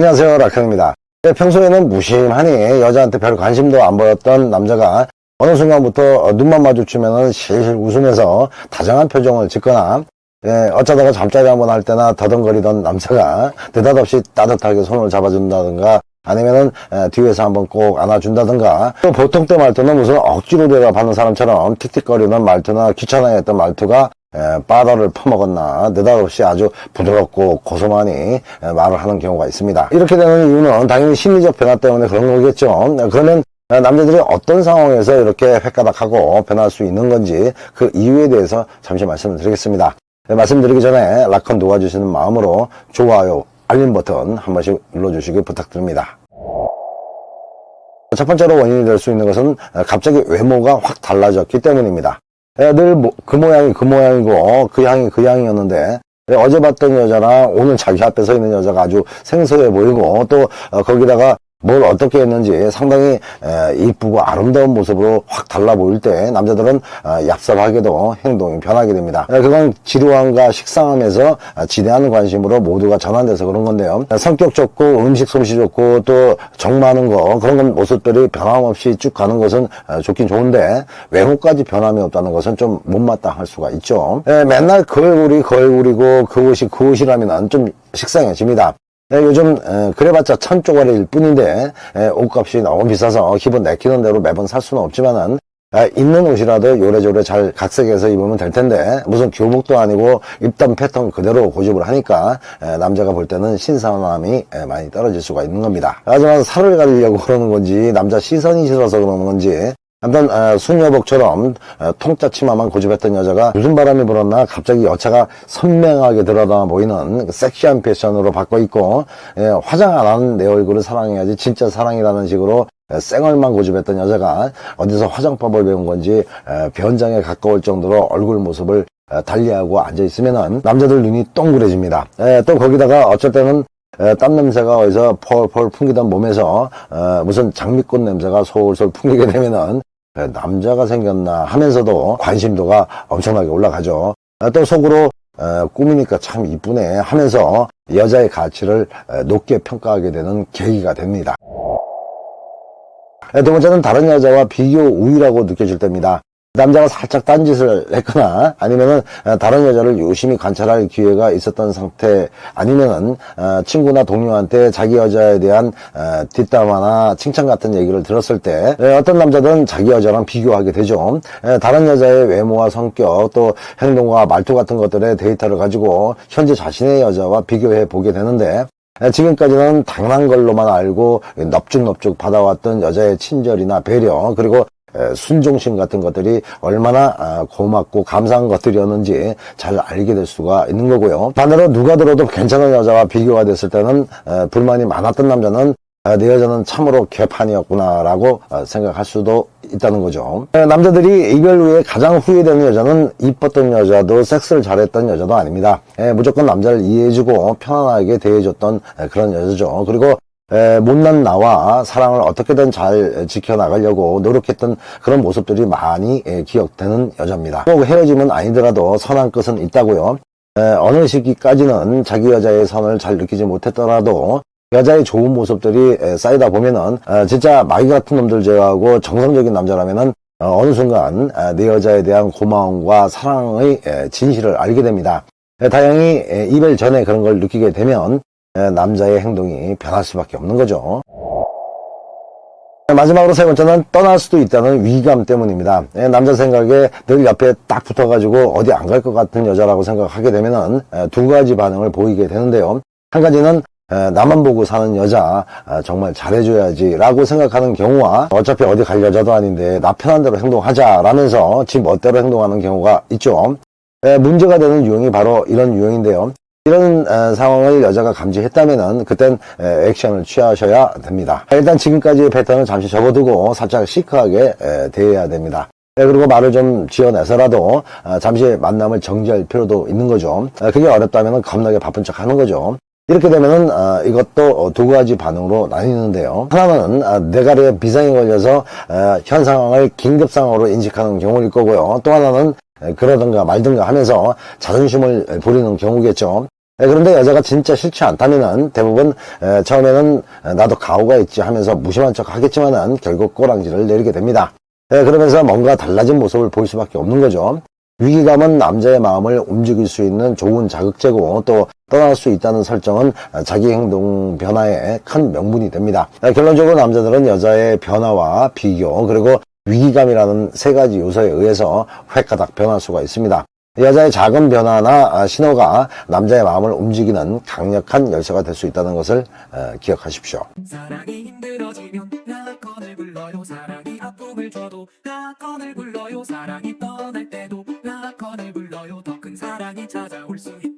안녕하세요, 락형입니다. 평소에는 무심하니 여자한테 별 관심도 안 보였던 남자가 어느 순간부터 눈만 마주치면 실실 웃으면서 다정한 표정을 짓거나 어쩌다가 잠자리 한번 할 때나 더듬거리던 남자가 느닷없이 따뜻하게 손을 잡아준다든가 아니면은 뒤에서 한번 꼭 안아준다든가, 또 보통 때 말투는 무슨 억지로 대답하는 사람처럼 틱틱거리는 말투나 귀찮아했던 말투가 바다를 퍼먹었나 느닷없이 아주 부드럽고 고소만이 말을 하는 경우가 있습니다. 이렇게 되는 이유는 당연히 심리적 변화 때문에 그런 거겠죠. 그러면 남자들이 어떤 상황에서 이렇게 획가닥하고 변할 수 있는 건지 그 이유에 대해서 잠시 말씀을 드리겠습니다. 말씀드리기 전에 락컨 도와주시는 마음으로 좋아요, 알림 버튼 한 번씩 눌러주시기 부탁드립니다. 첫 번째로 원인이 될 수 있는 것은 갑자기 외모가 확 달라졌기 때문입니다. 늘 그 모양이 그 모양이고 그 향이 그 향이었는데 어제 봤던 여자랑 오늘 자기 앞에 서 있는 여자가 아주 생소해 보이고, 또 거기다가 뭘 어떻게 했는지 상당히 이쁘고 아름다운 모습으로 확 달라 보일 때 남자들은 얍삽하게도 행동이 변하게 됩니다. 그건 지루함과 식상함에서 지대한 관심으로 모두가 전환돼서 그런 건데요. 성격 좋고 음식 솜씨 좋고 또 정 많은 거, 그런 건 모습들이 변함없이 쭉 가는 것은 좋긴 좋은데 외모까지 변함이 없다는 것은 좀 못마땅할 수가 있죠. 맨날 그 얼굴이고 그 옷이 그 옷이라면 좀 식상해집니다. 요즘 그래봤자 1,000쪼가리일 뿐인데 옷값이 너무 비싸서 기분 내키는 대로 매번 살 수는 없지만은 입는 옷이라도 요래조래 잘 각색해서 입으면 될 텐데 무슨 교복도 아니고 입던 패턴 그대로 고집을 하니까 남자가 볼 때는 신선함이 많이 떨어질 수가 있는 겁니다. 하지만 살을 가리려고 그러는 건지 남자 시선이 싫어서 그러는 건지, 아무튼 순여복처럼 통짜 치마만 고집했던 여자가 무슨 바람이 불었나 갑자기 여차가 선명하게 드러나 보이는 섹시한 패션으로 바꿔 입고 화장 안 하는 내 얼굴을 사랑해야지 진짜 사랑이라는 식으로 쌩얼만 고집했던 여자가 어디서 화장법을 배운 건지 변장에 가까울 정도로 얼굴 모습을 달리하고 앉아있으면 남자들 눈이 동그래집니다. 또 거기다가 어쩔 때는 땀 냄새가 어디서 펄펄 풍기던 몸에서 무슨 장미꽃 냄새가 솔솔 풍기게 되면은 남자가 생겼나 하면서도 관심도가 엄청나게 올라가죠. 또 속으로 꾸미니까 참 이쁘네 하면서 여자의 가치를 높게 평가하게 되는 계기가 됩니다. 두 번째는 다른 여자와 비교 우위라고 느껴질 때입니다. 남자가 살짝 딴짓을 했거나 아니면은 다른 여자를 유심히 관찰할 기회가 있었던 상태, 아니면은 친구나 동료한테 자기 여자에 대한 뒷담화나 칭찬 같은 얘기를 들었을 때 어떤 남자들은 자기 여자랑 비교하게 되죠. 다른 여자의 외모와 성격 또 행동과 말투 같은 것들의 데이터를 가지고 현재 자신의 여자와 비교해 보게 되는데, 지금까지는 당연한 걸로만 알고 넙죽넙죽 받아왔던 여자의 친절이나 배려 그리고 순종심 같은 것들이 얼마나 고맙고 감사한 것들이었는지 잘 알게 될 수가 있는 거고요. 반대로 누가 들어도 괜찮은 여자와 비교가 됐을 때는 불만이 많았던 남자는 내 여자는 참으로 개판이었구나 라고 생각할 수도 있다는 거죠. 남자들이 이별 후에 가장 후회되는 여자는 이뻤던 여자도 섹스를 잘했던 여자도 아닙니다. 무조건 남자를 이해해주고 편안하게 대해줬던 그런 여자죠. 그리고 못난 나와 사랑을 어떻게든 잘 지켜나가려고 노력했던 그런 모습들이 많이 기억되는 여자입니다. 꼭 헤어짐은 아니더라도 선한 끝은 있다고요. 어느 시기까지는 자기 여자의 선을 잘 느끼지 못했더라도 여자의 좋은 모습들이 쌓이다 보면은 진짜 마귀 같은 놈들 제외하고 정상적인 남자라면은 어느 순간 내 여자에 대한 고마움과 사랑의 진실을 알게 됩니다. 다행히 이별 전에 그런 걸 느끼게 되면 남자의 행동이 변할 수밖에 없는 거죠. 마지막으로 세 번째는 떠날 수도 있다는 위기감 때문입니다. 남자 생각에 늘 옆에 딱 붙어가지고 어디 안 갈 것 같은 여자라고 생각하게 되면은 두 가지 반응을 보이게 되는데요. 한 가지는 나만 보고 사는 여자 정말 잘해줘야지 라고 생각하는 경우와, 어차피 어디 갈 여자도 아닌데 나 편한 대로 행동하자 라면서 지 멋대로 행동하는 경우가 있죠. 문제가 되는 유형이 바로 이런 유형인데요. 이런 상황을 여자가 감지했다면은 그땐 액션을 취하셔야 됩니다. 일단 지금까지의 패턴을 잠시 접어두고 살짝 시크하게 대해야 됩니다. 그리고 말을 좀 지어내서라도 잠시 만남을 정지할 필요도 있는 거죠. 그게 어렵다면은 겁나게 바쁜 척 하는 거죠. 이렇게 되면은 이것도 두 가지 반응으로 나뉘는데요. 하나는 뇌가리에 비상이 걸려서 현 상황을 긴급 상황으로 인식하는 경우일 거고요. 또 하나는 그러든가 말든가 하면서 자존심을 부리는 경우겠죠. 그런데 여자가 진짜 싫지 않다면은 대부분 처음에는 나도 가오가 있지 하면서 무심한 척 하겠지만은 결국 꼬랑지를 내리게 됩니다. 그러면서 뭔가 달라진 모습을 보일 수밖에 없는 거죠. 위기감은 남자의 마음을 움직일 수 있는 좋은 자극제고 또 떠날 수 있다는 설정은 자기 행동 변화의 큰 명분이 됩니다. 결론적으로 남자들은 여자의 변화와 비교 그리고 위기감이라는 세 가지 요소에 의해서 획가닥 변할 수가 있습니다. 여자의 작은 변화나 신호가 남자의 마음을 움직이는 강력한 열쇠가 될 수 있다는 것을 기억하십시오. 사랑이 힘들어지면 라건을 불러요. 사랑이 아픔을 줘도 라건을 불러요. 사랑이 떠날 때도 라건을 불러요. 더 큰 사랑이 찾아올 수 있